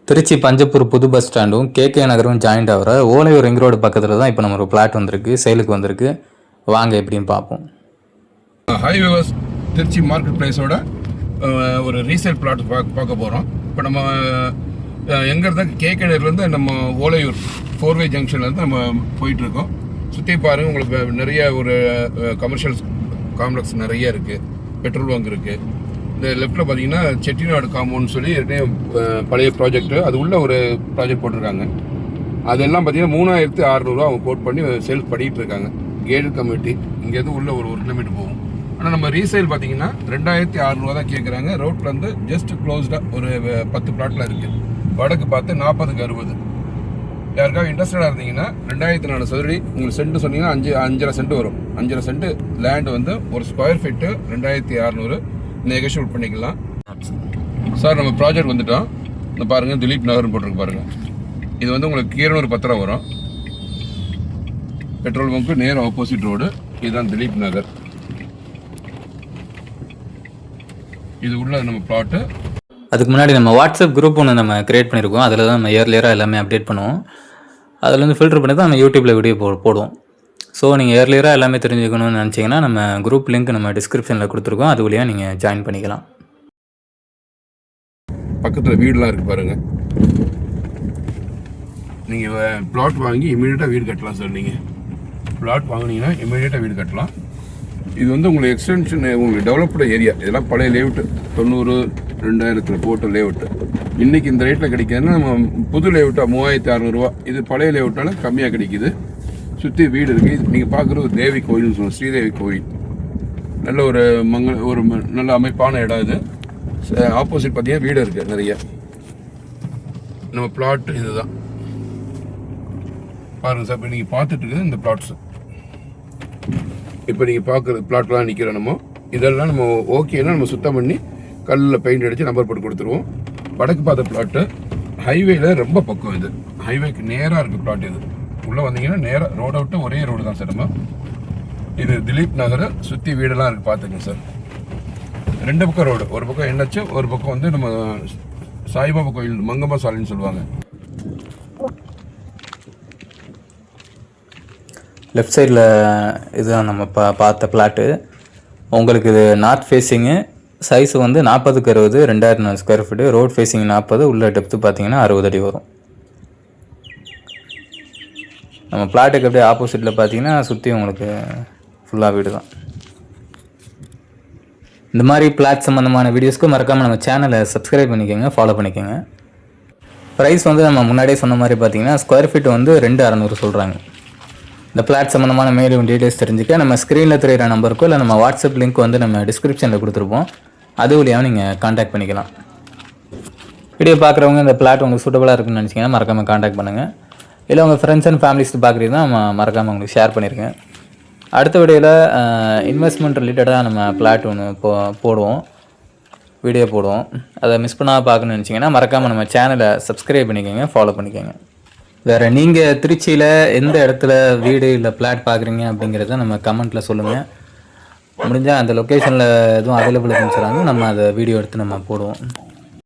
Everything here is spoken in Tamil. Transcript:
திருச்சி பஞ்சப்பூர் புது பஸ் ஸ்டாண்டும் கேகே நகரும் ஜாயிண்ட் ஆகிற ஓலையூர் ரிங் ரோடு பக்கத்தில் தான் இப்போ நம்ம ஒரு பிளாட் வந்திருக்கு, சேலுக்கு வந்திருக்கு. வாங்க எப்படின்னு பார்ப்போம். ஹைவேஸ் திருச்சி மார்க்கெட் பிளேஸோட ஒரு ரீசேல் பிளாட் பார்க்க போகிறோம். இப்போ நம்ம எங்கே இருந்தால் கேகே நகர்லேருந்து நம்ம ஓலையூர் 4-வே ஜங்ஷன்லேருந்து நம்ம போயிட்டுருக்கோம். சுற்றி பாருங்கள், உங்களுக்கு நிறைய ஒரு கமர்ஷியல் காம்ப்ளெக்ஸ் நிறைய இருக்குது, பெட்ரோல் பங்க் இருக்குது. இந்த லெஃப்ட்டில் பார்த்தீங்கன்னா செட்டிநாடு காம்பவுண்ட் சொல்லி பழைய ப்ராஜெக்ட்டு, அது உள்ள ஒரு ப்ராஜெக்ட் போட்டிருக்காங்க. அதெல்லாம் பார்த்தீங்கன்னா 3600 அவங்க கோட் பண்ணி சேல்ஸ் பண்ணிகிட்டு இருக்காங்க. கேட் கமிட்டி இங்கேருந்து உள்ள ஒரு 1 கிலோமீட்டர் போகும். ஆனால் நம்ம ரீசேல் பார்த்தீங்கன்னா 2600 தான் கேட்குறாங்க. ரோட்டில் வந்து ஜஸ்ட் க்ளோஸ்டாக ஒரு 10 பிளாட்டில் இருக்குது. வடக்கு பார்த்து 40க்கு 60. யாருக்காவது இன்ட்ரெஸ்டடாக இருந்தீங்கன்னா 2400 சதுரடி உங்களுக்கு சென்ட் சொன்னீங்கன்னா 5.5 சென்ட் வரும். 5.5 சென்ட் லேண்டு வந்து ஒரு ஸ்கொயர் ஃபீட்டு 2600 நெகோஷியேட் பண்ணிக்கலாம். சார் நம்ம ப்ராஜெக்ட் வந்துட்டோம். இந்த பாருங்கள், திலீப் நகர்னு போட்டிருக்கு பாருங்கள். இது வந்து உங்களுக்கு கீரனூர் 10 ரூபா வரும். பெட்ரோல் பங்க்கு நேர் ஆப்போசிட் ரோடு. இதுதான் திலீப் நகர். இது உள்ள நம்ம பிளாட்டு. அதுக்கு முன்னாடி நம்ம வாட்ஸ்அப் குரூப் ஒன்று நம்ம கிரியேட் பண்ணியிருக்கோம். அதில் தான் நம்ம இயர்லியராக எல்லாமே அப்டேட் பண்ணுவோம். அதில் வந்து ஃபில்டர் பண்ணி தான் நம்ம யூடியூப்பில் வீடியோ போடுவோம். ஸோ நீங்கள் இயர்லியராக எல்லாமே தெரிஞ்சுக்கணும்னு நினச்சிங்கன்னா நம்ம குரூப் லிங்க் நம்ம டிஸ்கிரிப்ஷனில் கொடுத்துருக்கோம். அது வழியாக நீங்கள் ஜாயின் பண்ணிக்கலாம். பக்கத்தில் வீடெலாம் இருக்குது பாருங்கள். நீங்கள் பிளாட் வாங்கி இமீடியட்டாக வீடு கட்டலாம் சார். நீங்கள் பிளாட் வாங்கினீங்கன்னா இமீடியட்டாக வீடு கட்டலாம். இது வந்து உங்களுக்கு எக்ஸ்டென்ஷன், உங்களுக்கு டெவலப்டு ஏரியா. இதெல்லாம் பழைய லேஅவுட்டு 90-2000 போட்ட லேஅவுட்டு. இன்றைக்கி இந்த ரேட்டில் கிடைக்காதுன்னா நம்ம புது லேஅவுட்டாக 3600 இது பழைய லேஅவுட்டால் கம்மியாக கிடைக்கிது. சுற்றி வீடு இருக்குது. நீங்கள் பார்க்குற ஒரு தேவி கோயில்னு சொல்லுவோம், ஸ்ரீதேவி கோயில். நல்ல ஒரு நல்ல அமைப்பான இடம் இது. ஆப்போசிட் பார்த்தீங்கன்னா வீடு இருக்குது நிறைய. நம்ம பிளாட் இது தான் பாருங்கள் சார். இப்போ நீங்கள் பார்த்துட்டு இருக்குது இந்த பிளாட்ஸு. இப்போ நீங்கள் பார்க்குற பிளாட்லாம் நிற்கிற நம்ம இதெல்லாம் நம்ம ஓகேன்னா நம்ம சுத்தம் பண்ணி கல்லில் பெயிண்ட் அடித்து நம்பர் போட்டு கொடுத்துருவோம். வடக்கு பார்த்த பிளாட்டு ஹைவேல ரொம்ப பக்கம். இது ஹைவேக்கு நேராக இருக்குது பிளாட். இது உள்ளே வந்தீங்கன்னா நேராக ரோடை விட்டு ஒரே ரோடு தான் சார். நம்ம இது திலீப் நகர் சுற்றி வீடெல்லாம் இருக்குது, பார்த்துக்கங்க சார். 2 பக்கம் ரோடு, ஒரு பக்கம் என்ஹெச், ஒரு பக்கம் வந்து நம்ம சாய்பாபா கோயில் மங்கம்மா சாலைன்னு சொல்லுவாங்க. லெஃப்ட் சைடில் இதுதான் நம்ம பார்த்த பிளாட்டு. உங்களுக்கு இது நார்த் ஃபேஸிங்கு. சைஸு வந்து 40க்கு 60, 2400 ஸ்கொயர் ஃபீட்டு. ரோட் ஃபேஸிங் 40, உள்ள டெப்த்து பார்த்தீங்கன்னா 60 அடி வரும். நம்ம பிளாட்டுக்கு அப்படியே ஆப்போசிட்டில் பார்த்தீங்கன்னா சுற்றி உங்களுக்கு ஃபுல்லாக வீடு தான். இந்த மாதிரி பிளாட் சம்மந்தமான வீடியோஸ்க்கு மறக்காமல் நம்ம சேனலை சப்ஸ்கிரைப் பண்ணிக்கோங்க, ஃபாலோ பண்ணிக்கோங்க. ப்ரைஸ் வந்து நம்ம முன்னாடியே சொன்ன மாதிரி பார்த்தீங்கன்னா ஸ்கொயர் ஃபீட் வந்து 2600 சொல்கிறாங்க. இந்த பிளாட் சம்மந்தமான மேலும் டீட்டெயில்ஸ் தெரிஞ்சுக்க நம்ம ஸ்க்ரீனில் தெரிகிற நம்பருக்கோ இல்லை நம்ம வாட்ஸ்அப் லிங்க் வந்து நம்ம டிஸ்கிரிப்ஷனில் கொடுத்துருப்போம். அது வழியாக நீங்கள் காண்டாக்ட் பண்ணிக்கலாம். வீடியோ பார்க்குறவங்க இந்த பிளாட் உங்களுக்கு சூட்டபுளாக இருக்குன்னு நினச்சிங்கன்னா மறக்காமல் காண்டாக்ட் பண்ணுங்கள். இல்லை உங்கள் ஃப்ரெண்ட்ஸ் அண்ட் ஃபேமிலிஸ்க்கு பார்க்குறீங்கன்னா மறக்காமல் உங்களுக்கு ஷேர் பண்ணியிருங்க. அடுத்த வீடியோவில் இன்வெஸ்ட்மெண்ட் ரிலேட்டடாக நம்ம பிளாட் ஒன்று போடுவோம், வீடியோ போடுவோம். அதை மிஸ் பண்ணால் பார்க்கணுன்னு நினச்சிங்கன்னா மறக்காமல் நம்ம சேனலை சப்ஸ்கிரைப் பண்ணிக்கோங்க, ஃபாலோ பண்ணிக்கோங்க. வேறு நீங்கள் திருச்சியில் எந்த இடத்துல வீடு இல்லை பிளாட் பார்க்குறீங்க அப்படிங்கிறத நம்ம கமெண்ட்டில் சொல்லுங்கள். முடிஞ்சால் அந்த லொக்கேஷனில் எதுவும் அவைலபிள் இருந்துச்சுனாலும் நம்ம அதை வீடியோ எடுத்து நம்ம போடுவோம்.